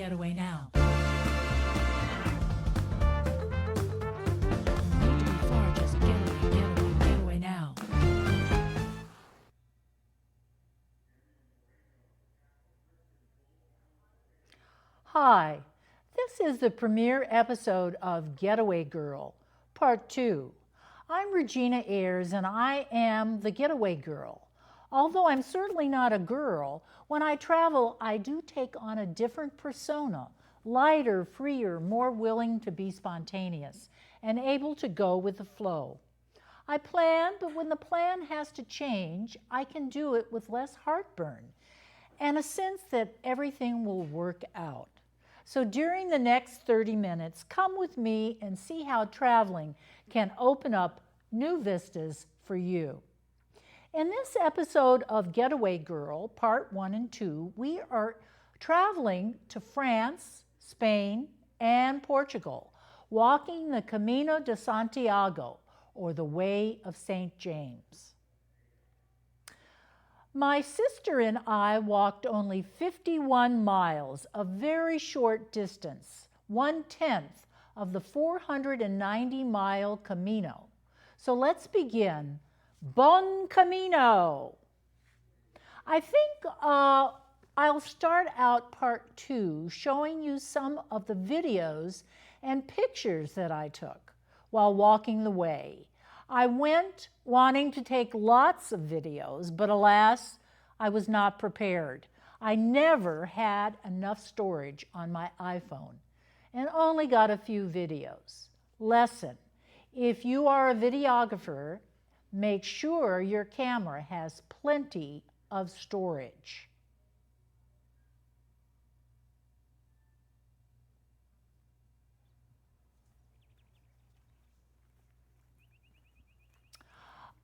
Getaway now. Just getaway now. Hi, this is the premiere episode of Getaway Girl, Part 2. I'm Regina Ayars and I am the Getaway Girl. Although I'm certainly not a girl, when I travel I do take on a different persona, lighter, freer, more willing to be spontaneous, and able to go with the flow. I plan, but when the plan has to change, I can do it with less heartburn and a sense that everything will work out. So during the next 30 minutes, come with me and see how traveling can open up new vistas for you. In this episode of Getaway Girl, Part 1 and 2, we are traveling to France, Spain, and Portugal, walking the Camino de Santiago, or the Way of St. James. My sister and I walked only 51 miles, a very short distance, 1/10 of the 490-mile Camino. So let's begin. Bon Camino! I think I'll start out Part 2 showing you some of the videos and pictures that I took while walking the way. I went wanting to take lots of videos, but alas, I was not prepared. I never had enough storage on my iPhone and only got a few videos. Lesson: if you are a videographer, make sure your camera has plenty of storage.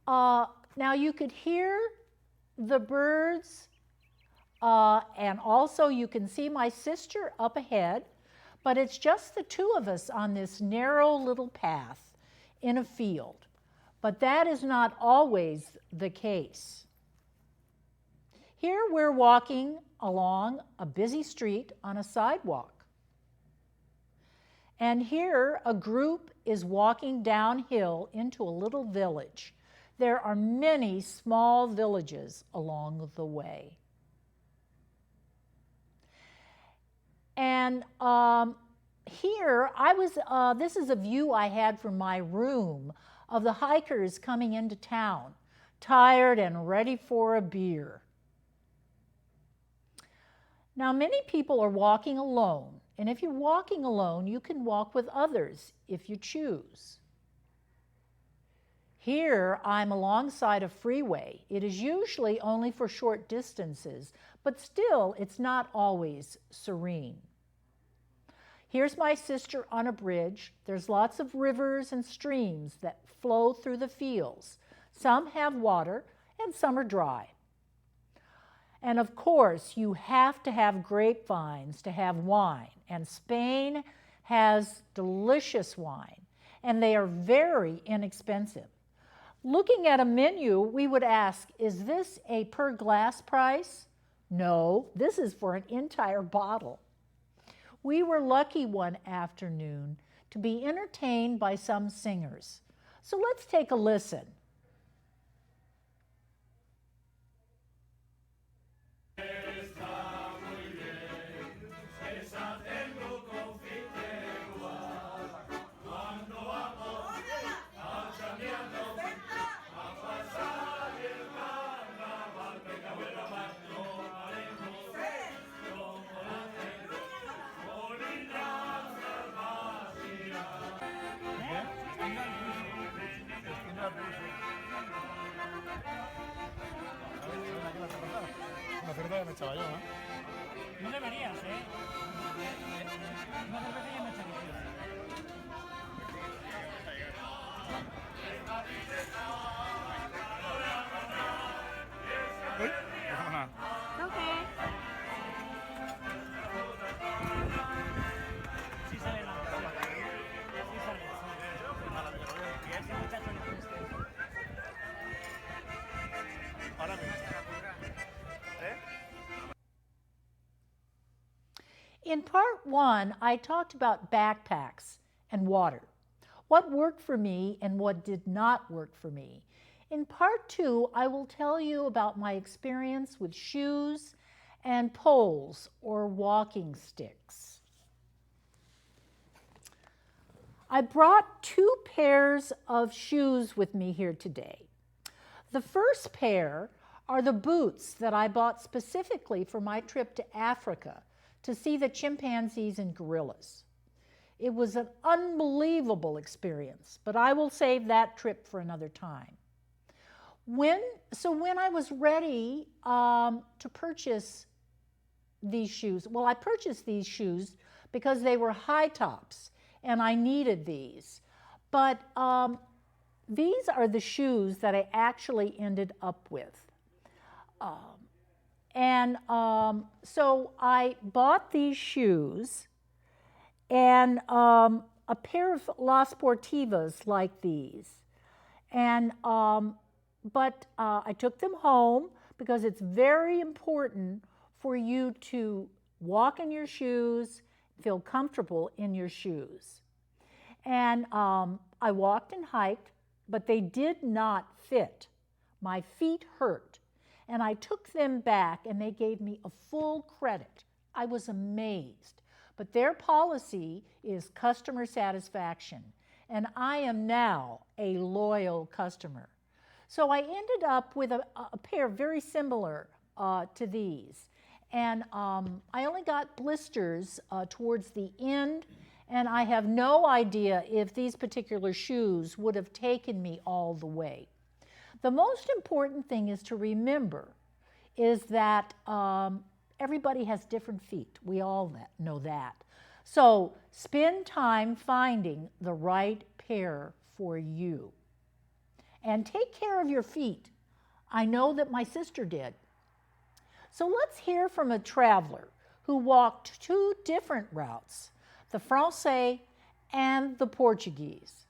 Now you could hear the birds and also you can see my sister up ahead, but it's just the two of us on this narrow little path in a field. But that is not always the case. Here we're walking along a busy street on a sidewalk. And here a group is walking downhill into a little village. There are many small villages along the way. And here this is a view I had from my room of the hikers coming into town, tired and ready for a beer. Now, many people are walking alone, and if you're walking alone, you can walk with others if you choose. Here, I'm alongside a freeway. It is usually only for short distances, but still, it's not always serene. Here's my sister on a bridge. There's lots of rivers and streams that flow through the fields. Some have water and some are dry. And of course, you have to have grapevines to have wine. And Spain has delicious wine, and they are very inexpensive. Looking at a menu, we would ask, is this a per glass price? No, this is for an entire bottle. We were lucky one afternoon to be entertained by some singers. So let's take a listen. No deberías, ¿eh? No deberías meter Okay. Sí sale la sí sale. Y a ese muchacho le pones In part one, I talked about backpacks and water, what worked for me and what did not work for me. In part two, I will tell you about my experience with shoes and poles or walking sticks. I brought 2 pairs of shoes with me here today. The first pair are the boots that I bought specifically for my trip to Africa to see the chimpanzees and gorillas. It was an unbelievable experience, but I will save that trip for another time. When I was ready to purchase these shoes, well, I purchased these shoes because they were high tops and I needed these. But these are the shoes that I actually ended up with. So I bought these shoes and a pair of La Sportivas like these. And but I took them home because it's very important for you to walk in your shoes, feel comfortable in your shoes. And I walked and hiked, but they did not fit. My feet hurt. And I took them back and they gave me a full credit. I was amazed. But their policy is customer satisfaction. And I am now a loyal customer. So I ended up with a pair very similar to these. And I only got blisters towards the end, and I have no idea if these particular shoes would have taken me all the way. The most important thing is to remember is that everybody has different feet. We all know that. So spend time finding the right pair for you. And take care of your feet. I know that my sister did. So let's hear from a traveler who walked 2 different routes, the Francais and the Portuguese.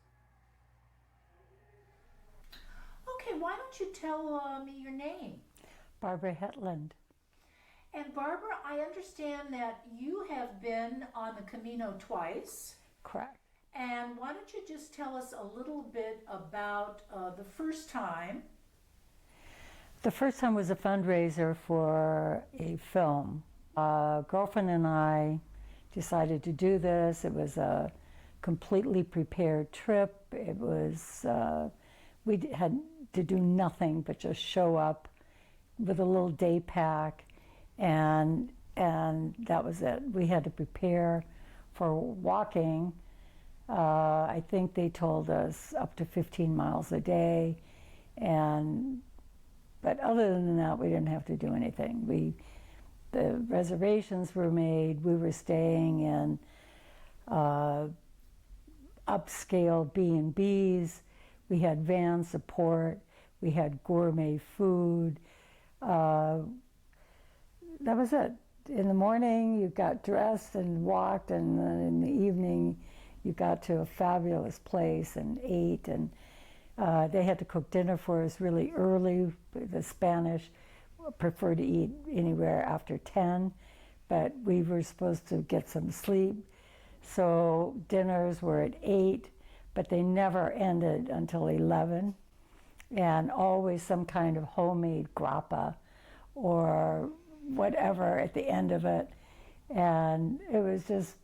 Okay, why don't you tell me your name? Barbara Hetland. And Barbara, I understand that you have been on the Camino twice. Correct. And why don't you just tell us a little bit about the first time? The first time was a fundraiser for a film. A girlfriend and I decided to do this. It was a completely prepared trip. It was, we had to do nothing but just show up with a little day pack, and that was it. We had to prepare for walking. I think they told us up to 15 miles a day, but other than that, we didn't have to do anything. The reservations were made. We were staying in upscale B&Bs. We had van support. We had gourmet food. That was it. In the morning, you got dressed and walked, and then in the evening, you got to a fabulous place and ate, and they had to cook dinner for us really early. The Spanish prefer to eat anywhere after 10, but we were supposed to get some sleep. So dinners were at 8, but they never ended until 11, and always some kind of homemade grappa or whatever at the end of it. And it was just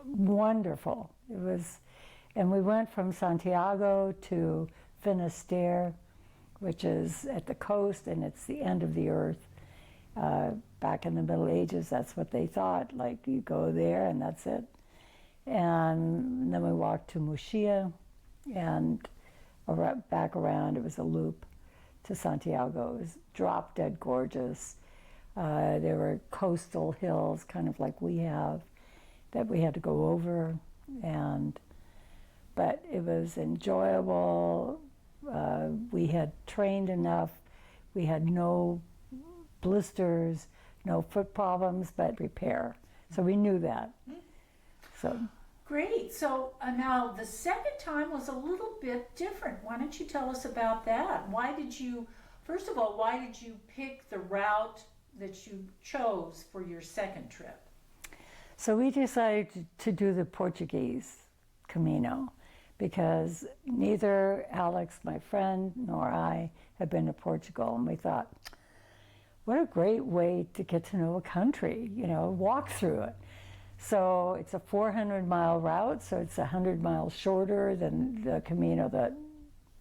wonderful. And we went from Santiago to Finisterre, which is at the coast, and it's the end of the earth. Back in the Middle Ages, that's what they thought, like you go there and that's it. And then we walked to Muxia, and back around, it was a loop to Santiago. It was drop dead gorgeous. There were coastal hills, kind of like we have, that we had to go over, but it was enjoyable. We had trained enough. We had no blisters, no foot problems, but repair. So we knew that. So Great. So now the second time was a little bit different. Why don't you tell us about that? First of all, why did you pick the route that you chose for your second trip? So we decided to do the Portuguese Camino because neither Alex, my friend, nor I had been to Portugal. And we thought, what a great way to get to know a country, walk through it. So it's a 400-mile route, so it's 100 miles shorter than the Camino that,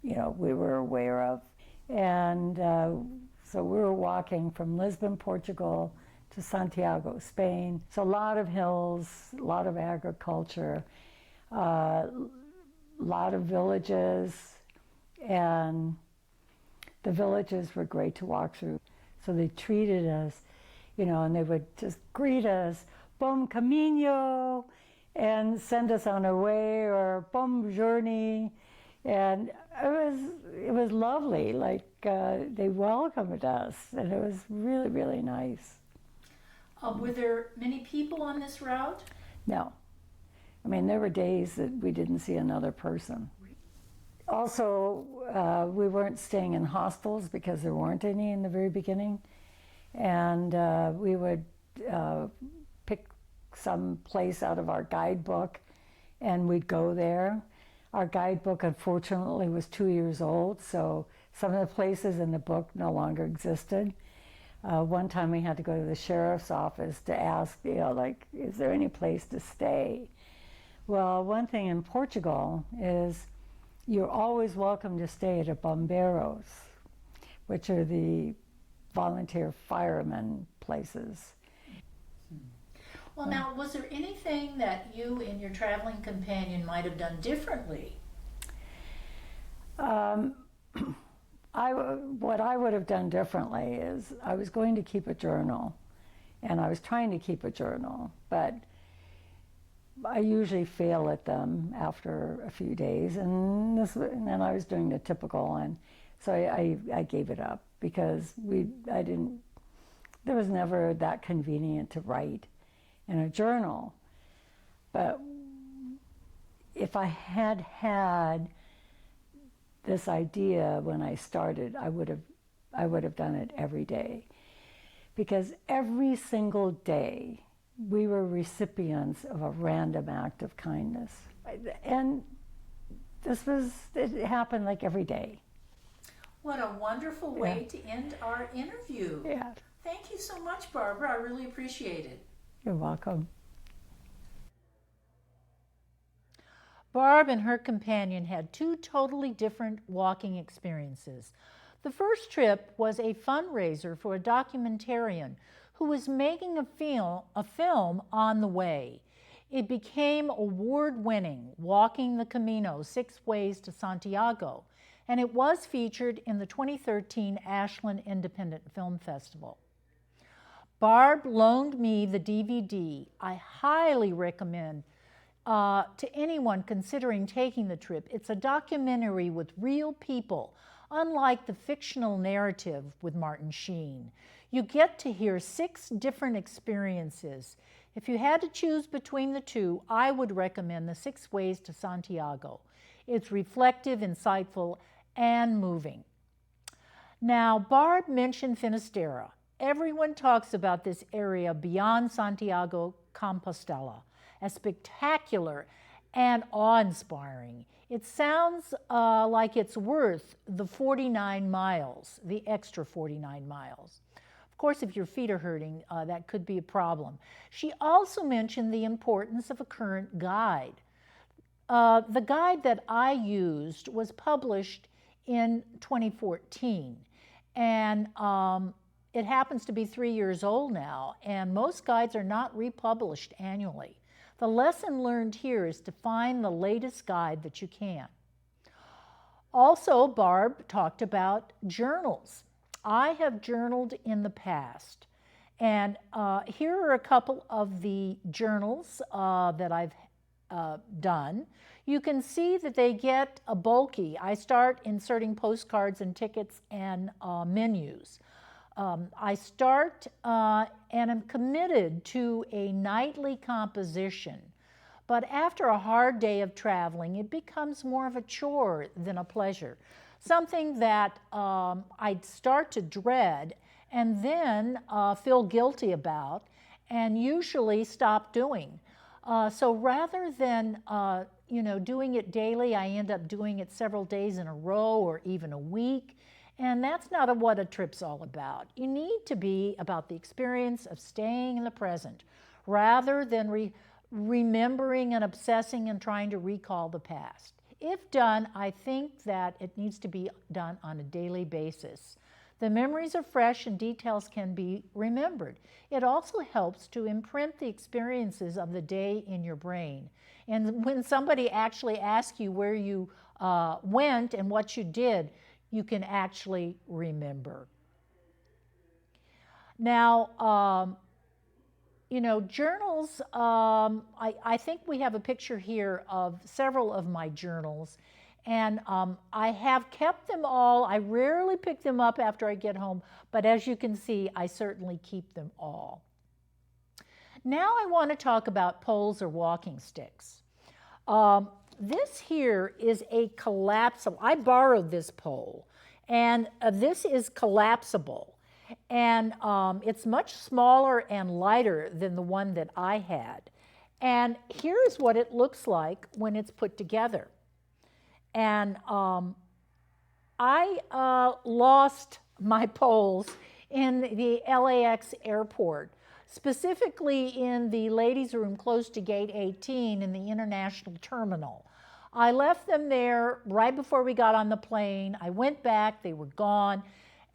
we were aware of. And so we were walking from Lisbon, Portugal, to Santiago, Spain. So a lot of hills, a lot of agriculture, a lot of villages, and the villages were great to walk through. So they treated us, and they would just greet us, "Bom Camino," and send us on our way, or "Bom journey," and it was lovely. Like they welcomed us, and it was really, really nice. Were there many people on this route? No. I mean, there were days that we didn't see another person. Also, we weren't staying in hostels because there weren't any in the very beginning. And we would pick some place out of our guidebook and we'd go there. Our guidebook, unfortunately, was 2 years old, so some of the places in the book no longer existed. One time we had to go to the sheriff's office to ask, is there any place to stay? Well, one thing in Portugal is you're always welcome to stay at a bombeiros, which are the volunteer firemen places. Well, now, was there anything that you and your traveling companion might have done differently? What I would have done differently is I was going to keep a journal, and I was trying to keep a journal, but I usually fail at them after a few days, and then I was doing the typical, and so I gave it up because there was never that convenient to write in a journal. But if I had had this idea when I started, I would have done it every day, because every single day we were recipients of a random act of kindness, and it happened like every day. What a wonderful way to end our interview. Yeah. Thank you so much, Barbara. I really appreciate it. You're welcome. Barb and her companion had two totally different walking experiences. The first trip was a fundraiser for a documentarian who was making a film on the way. It became award-winning, Walking the Camino, 6 Ways to Santiago, and it was featured in the 2013 Ashland Independent Film Festival. Barb loaned me the DVD. I highly recommend to anyone considering taking the trip. It's a documentary with real people, unlike the fictional narrative with Martin Sheen. You get to hear 6 different experiences. If you had to choose between the two, I would recommend the 6 Ways to Santiago. It's reflective, insightful, and moving. Now, Barb mentioned Finisterre. Everyone talks about this area beyond Santiago Compostela as spectacular and awe-inspiring. It sounds like it's worth the 49 miles, the extra 49 miles. Of course, if your feet are hurting, that could be a problem. She also mentioned the importance of a current guide. The guide that I used was published in 2014, and it happens to be 3 years old now, and most guides are not republished annually. The lesson learned here is to find the latest guide that you can. Also, Barb talked about journals. I have journaled in the past, and here are a couple of the journals that I've done. You can see that they get bulky. I start inserting postcards and tickets and menus. I start and am committed to a nightly composition, but after a hard day of traveling, it becomes more of a chore than a pleasure, something that I'd start to dread and then feel guilty about and usually stop doing. So rather than doing it daily, I end up doing it several days in a row or even a week. And that's not what a trip's all about. You need to be about the experience of staying in the present rather than remembering and obsessing and trying to recall the past. If done, I think that it needs to be done on a daily basis. The memories are fresh and details can be remembered. It also helps to imprint the experiences of the day in your brain. And when somebody actually asks you where you went and what you did, you can actually remember. Now, journals, I think we have a picture here of several of my journals, and I have kept them all. I rarely pick them up after I get home, but as you can see, I certainly keep them all. Now I want to talk about poles or walking sticks. This here is a collapsible. I borrowed this pole, and this is collapsible. And it's much smaller and lighter than the one that I had. And here's what it looks like when it's put together. And I lost my poles in the LAX airport, specifically in the ladies' room close to gate 18 in the international terminal. I left them there right before we got on the plane. I went back, they were gone,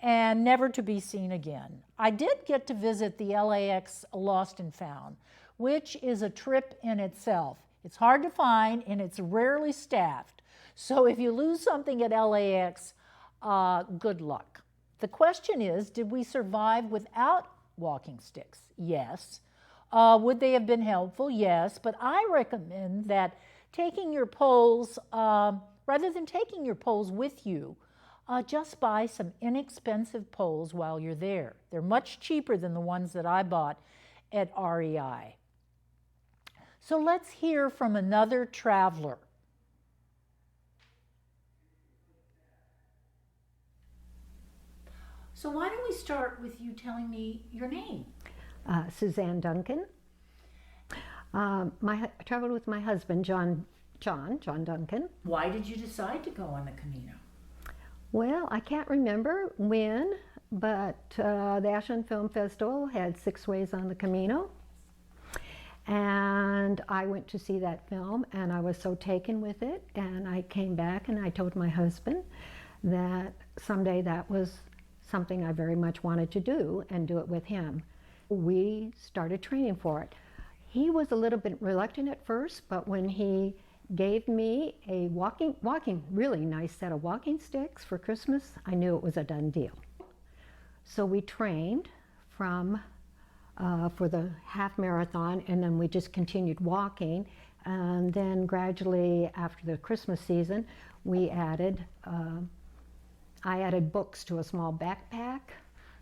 and never to be seen again. I did get to visit the LAX Lost and Found, which is a trip in itself. It's hard to find and it's rarely staffed. So if you lose something at LAX, good luck. The question is, did we survive without walking sticks? Yes. Would they have been helpful? Yes. But I recommend that taking your poles, rather than taking your poles with you, just buy some inexpensive poles while you're there. They're much cheaper than the ones that I bought at REI. So let's hear from another traveler. So why don't we start with you telling me your name? Suzanne Duncan. I traveled with my husband, John Duncan. Why did you decide to go on the Camino? Well, I can't remember when, but the Ashland Film Festival had 6 Ways on the Camino. And I went to see that film and I was so taken with it. And I came back and I told my husband that someday that was something I very much wanted to do and do it with him. We started training for it. He was a little bit reluctant at first, but when he gave me a really nice set of walking sticks for Christmas, I knew it was a done deal. So we trained for the half marathon, and then we just continued walking. And then gradually after the Christmas season, I added books to a small backpack,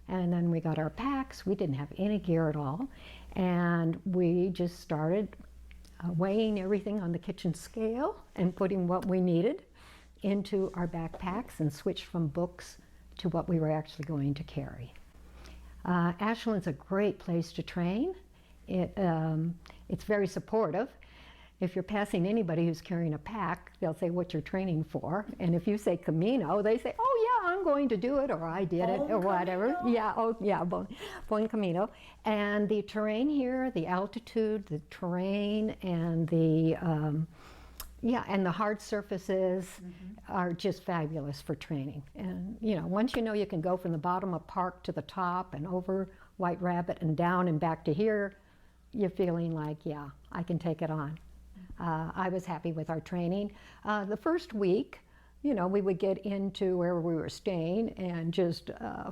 and then we got our packs. We didn't have any gear at all, and we just started weighing everything on the kitchen scale and putting what we needed into our backpacks and switched from books to what we were actually going to carry. Ashland's a great place to train. It's very supportive. If you're passing anybody who's carrying a pack, they'll say what you're training for. And if you say Camino, they say, oh yeah, I'm going to do it, or I did it, or whatever. Yeah, Buen Camino. And the terrain here, the altitude, the terrain, and the hard surfaces are just fabulous for training. And once you know you can go from the bottom of Park to the top and over White Rabbit and down and back to here, you're feeling like, yeah, I can take it on. I was happy with our training. The first week, we would get into where we were staying and just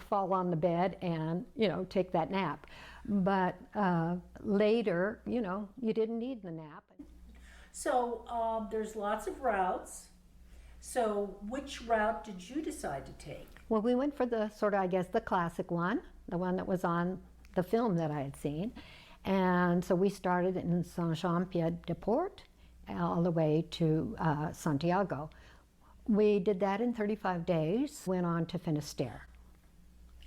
fall on the bed and, take that nap. But later, you didn't need the nap. So there's lots of routes. So which route did you decide to take? Well, we went for the the classic one, the one that was on the film that I had seen. And so we started in Saint-Jean-Pied-de-Port all the way to Santiago. We did that in 35 days, went on to Finisterre.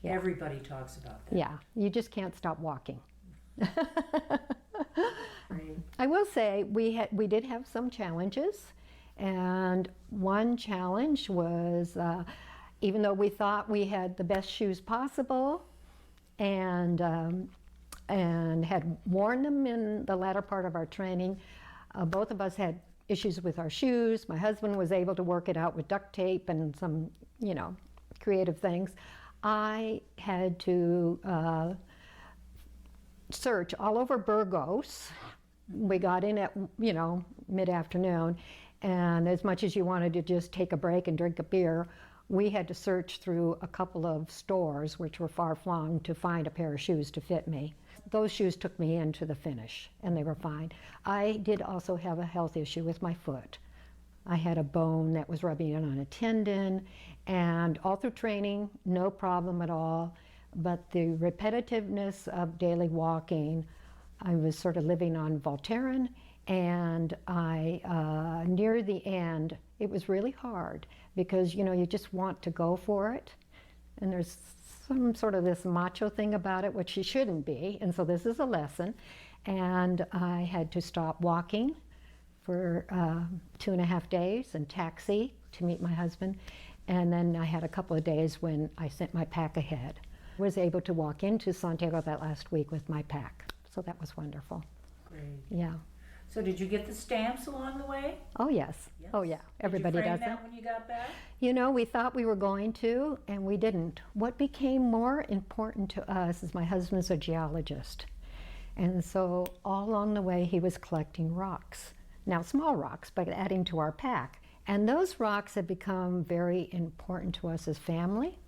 Yeah. Everybody talks about that. Yeah, you just can't stop walking. Right. I will say we did have some challenges, and one challenge was even though we thought we had the best shoes possible, and had worn them in the latter part of our training, both of us had issues with our shoes. My husband was able to work it out with duct tape and some, creative things. I had to search all over Burgos. We got in at, mid-afternoon, and as much as you wanted to just take a break and drink a beer, we had to search through a couple of stores, which were far-flung, to find a pair of shoes to fit me. Those shoes took me into the finish, and they were fine. I did also have a health issue with my foot. I had a bone that was rubbing in on a tendon, and all through training, no problem at all. But the repetitiveness of daily walking, I was sort of living on Voltaren, and near the end, it was really hard because, you just want to go for it. And there's some sort of this macho thing about it, which you shouldn't be. And so this is a lesson. And I had to stop walking for 2.5 days and taxi to meet my husband. And then I had a couple of days when I sent my pack ahead. I was able to walk into Santiago that last week with my pack. So that was wonderful. Great. Yeah. So did you get the stamps along the way? Oh, yes. Yes. Oh, yeah. Everybody Did you does frame that. when you got back? We thought we were going to, and we didn't. What became more important to us is my husband's a geologist. And so all along the way, he was collecting rocks. Now, small rocks, but adding to our pack. And those rocks have become very important to us as family.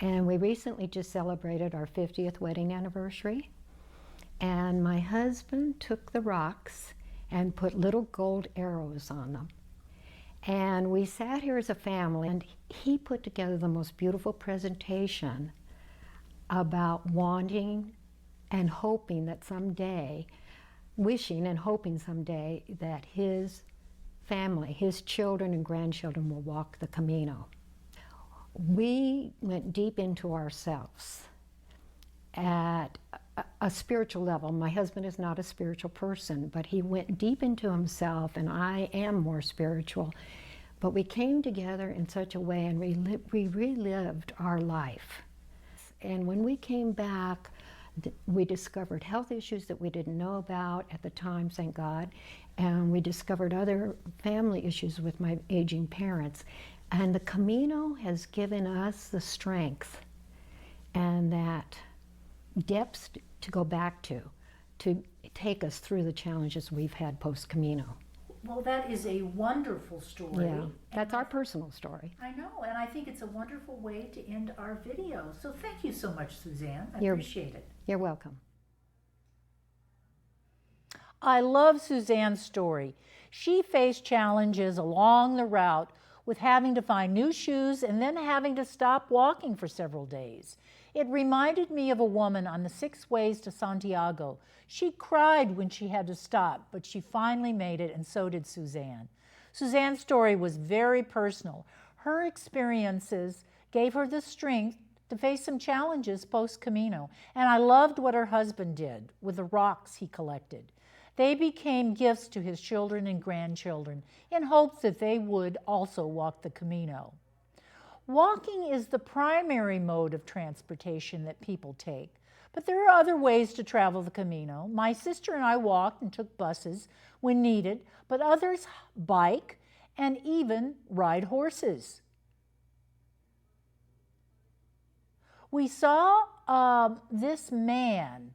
And we recently just celebrated our 50th wedding anniversary. And my husband took the rocks and put little gold arrows on them. And we sat here as a family, and he put together the most beautiful presentation about wanting and hoping that someday, wishing and hoping someday that his family, his children and grandchildren will walk the Camino. We went deep into ourselves at a spiritual level. My husband is not a spiritual person, but he went deep into himself, and I am more spiritual. But we came together in such a way, and we relived our life. And when we came back, we discovered health issues that we didn't know about at the time, thank God, and we discovered other family issues with my aging parents. And the Camino has given us the strength and that depths to go back to take us through the challenges we've had post-Camino. Well, that is a wonderful story. Yeah, that's our personal story. I know, and I think it's a wonderful way to end our video. So thank you so much, Suzanne. I You're- appreciate it. You're welcome. I love Suzanne's story. She faced challenges along the route with having to find new shoes and then having to stop walking for several days. It reminded me of a woman on the 6 ways to Santiago. She cried when she had to stop, but she finally made it, and so did Suzanne. Suzanne's story was very personal. Her experiences gave her the strength to face some challenges post-Camino, and I loved what her husband did with the rocks he collected. They became gifts to his children and grandchildren in hopes that they would also walk the Camino. Walking is the primary mode of transportation that people take, but there are other ways to travel the Camino. My sister and I walked and took buses when needed, but others bike and even ride horses. We saw this man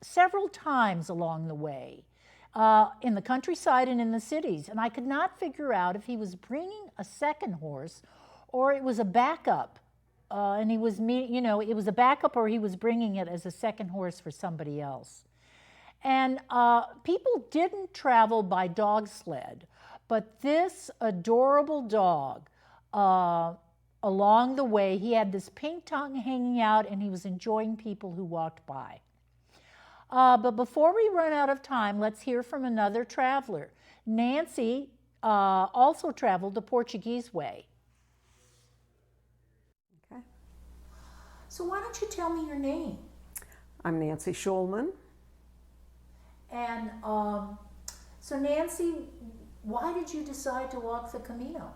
several times along the way, in the countryside and in the cities, and I could not figure out if he was bringing a second horse or it was a backup, and he was, it was a backup or he was bringing it as a second horse for somebody else. And people didn't travel by dog sled, but this adorable dog, along the way, he had this pink tongue hanging out, and he was enjoying people who walked by. But before we run out of time, let's hear from another traveler. Nancy also traveled the Portuguese way. Okay. So why don't you tell me your name? I'm Nancy Schulman. And so Nancy, why did you decide to walk the Camino?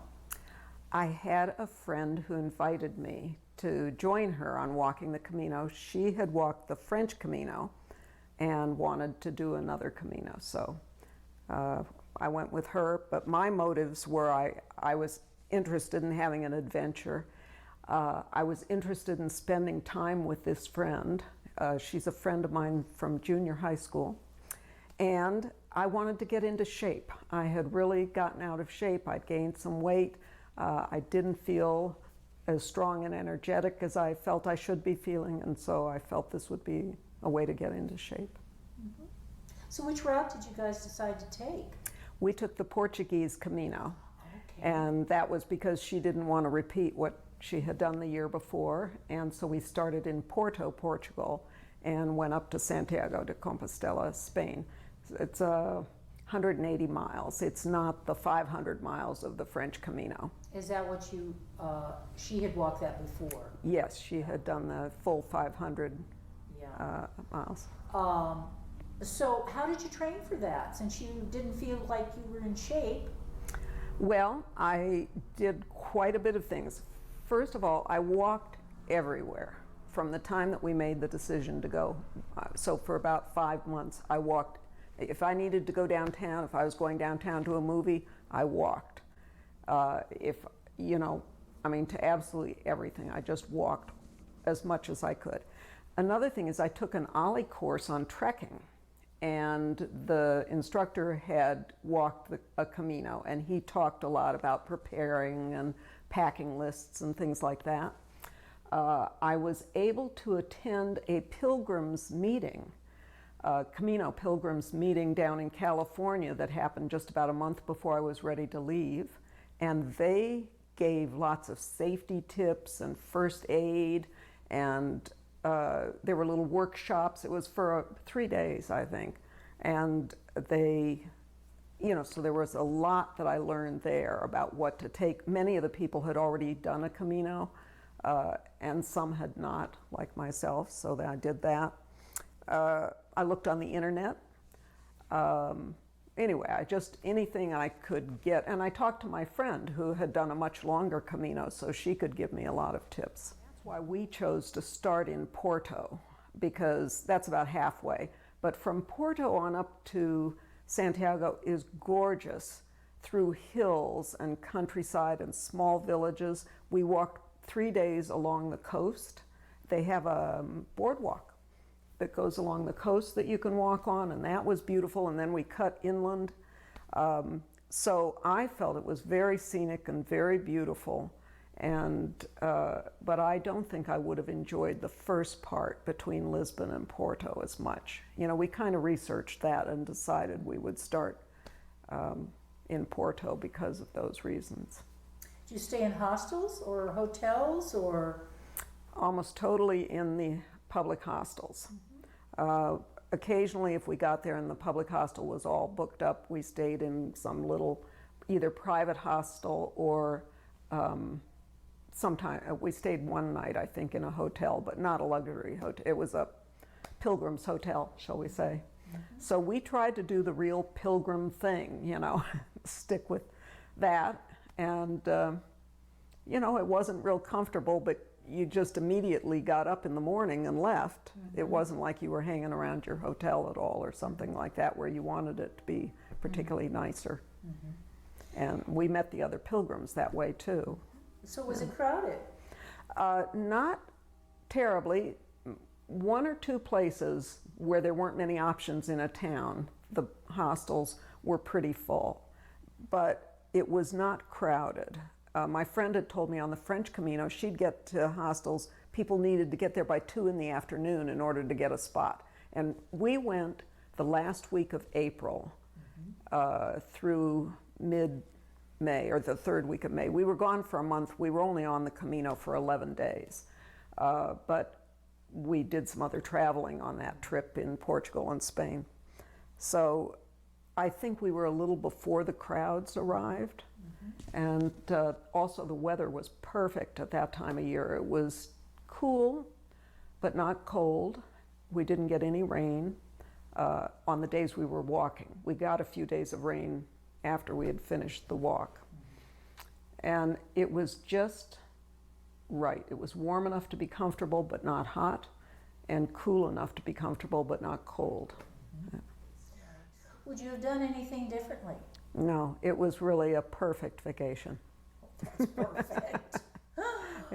I had a friend who invited me to join her on walking the Camino. She had walked the French Camino and wanted to do another Camino. So I went with her, but my motives were I was interested in having an adventure. I was interested in spending time with this friend. She's a friend of mine from junior high school. And I wanted to get into shape. I had really gotten out of shape. I'd gained some weight. I didn't feel as strong and energetic as I felt I should be feeling, and so I felt this would be a way to get into shape. Mm-hmm. So which route did you guys decide to take? We took the Portuguese Camino, Okay. and that was because she didn't want to repeat what she had done the year before, and so we started in Porto, Portugal, and went up to Santiago de Compostela, Spain. It's 180 miles. It's not the 500 miles of the French Camino. Is that what you, she had walked that before? Yes, she had done the full 500 Yeah. miles. So how did you train for that, since you didn't feel like you were in shape? Well, I did quite a bit of things. First of all, I walked everywhere from the time that we made the decision to go. So for about 5 months, I walked. If I needed to go downtown, if I was going downtown to a movie, I walked. If, you know, I mean, to absolutely everything, I just walked as much as I could. Another thing is I took an Ollie course on trekking, and the instructor had walked a Camino, and he talked a lot about preparing and packing lists and things like that. I was able to attend a pilgrims meeting, Camino pilgrims meeting down in California that happened just about a month before I was ready to leave, and they gave lots of safety tips and first aid, and there were little workshops. It was for 3 days, I think, and they, you know, so there was a lot that I learned there about what to take. Many of the people had already done a Camino, and some had not, like myself, so I did that. I looked on the internet. Anyway, anything I could get, and I talked to my friend who had done a much longer Camino, so she could give me a lot of tips. That's why we chose to start in Porto, because that's about halfway. But from Porto on up to Santiago is gorgeous, through hills and countryside and small villages. We walked 3 days along the coast. They have a boardwalk that goes along the coast that you can walk on, and that was beautiful, and then we cut inland. So I felt it was very scenic and very beautiful, and but I don't think I would have enjoyed the first part between Lisbon and Porto as much. You know, we kind of researched that and decided we would start in Porto because of those reasons. Did you stay in hostels or hotels or? Almost totally in the public hostels. Occasionally, if we got there and the public hostel was all booked up, we stayed in some little either private hostel or sometime we stayed one night, I think, in a hotel, but not a luxury hotel. It was a pilgrim's hotel, shall we say. Mm-hmm. So we tried to do the real pilgrim thing, you know, stick with that. And, you know, it wasn't real comfortable, but you just immediately got up in the morning and left. Mm-hmm. It wasn't like you were hanging around your hotel at all or something like that where you wanted it to be particularly nicer. Mm-hmm. And we met the other pilgrims that way too. So was it crowded? Not terribly. 1 or 2 places where there weren't many options in a town, the hostels were pretty full, but it was not crowded. My friend had told me on the French Camino, she'd get to hostels, people needed to get there by 2 in the afternoon in order to get a spot. And we went the last week of April through mid-May, or the 3rd week of May. We were gone for a month. We were only on the Camino for 11 days. But we did some other traveling on that trip in Portugal and Spain. So I think we were a little before the crowds arrived. And also the weather was perfect at that time of year. It was cool, but not cold. We didn't get any rain on the days we were walking. We got a few days of rain after we had finished the walk. And it was just right. It was warm enough to be comfortable but not hot, and cool enough to be comfortable but not cold. Would you have done anything differently? No, it was really a perfect vacation. That's perfect.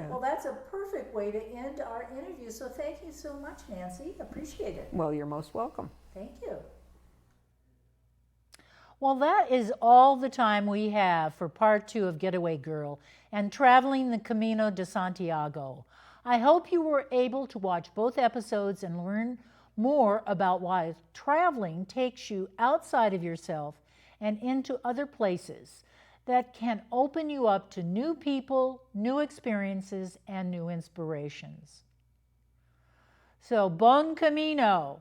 Well, that's a perfect way to end our interview. So thank you so much, Nancy. Appreciate it. Well, you're most welcome. Thank you. Well, that is all the time we have for part 2 of Getaway Girl and traveling the Camino de Santiago. I hope you were able to watch both episodes and learn more about why traveling takes you outside of yourself and into other places that can open you up to new people, new experiences, and new inspirations. So, bon camino.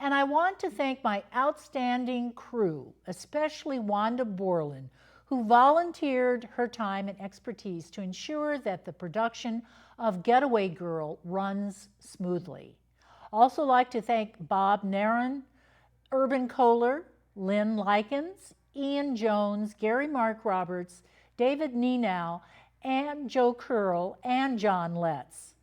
And I want to thank my outstanding crew, especially Wanda Borland, who volunteered her time and expertise to ensure that the production of Getaway Girl runs smoothly. Also like to thank Bob Naron, Urban Kohler, Lynn Likens, Ian Jones, Gary Mark Roberts, David Nenow, and Joe Curl, and John Letts.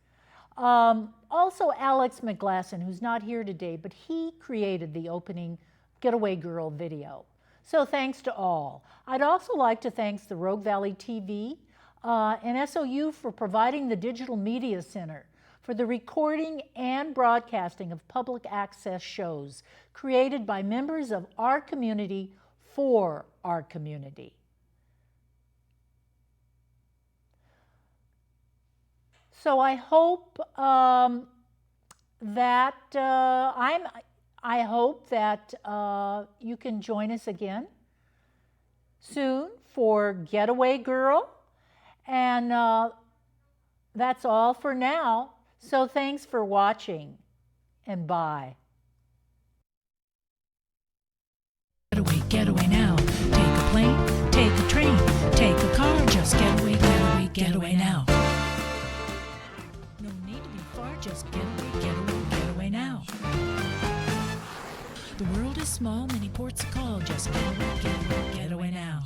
Also Alex McGlasson, who's not here today, but he created the opening Getaway Girl video. So thanks to all. I'd also like to thank the Rogue Valley TV and SOU for providing the Digital Media Center for the recording and broadcasting of public access shows created by members of our community for our community. So I hope that you can join us again soon for Getaway Girl, and that's all for now. So thanks for watching, and bye. Getaway, getaway now. Take a plane, take a train, take a car, just getaway, getaway, getaway now. No need to be far, just getaway, getaway, getaway now. The world is small, many ports to call, just getaway, getaway, getaway now.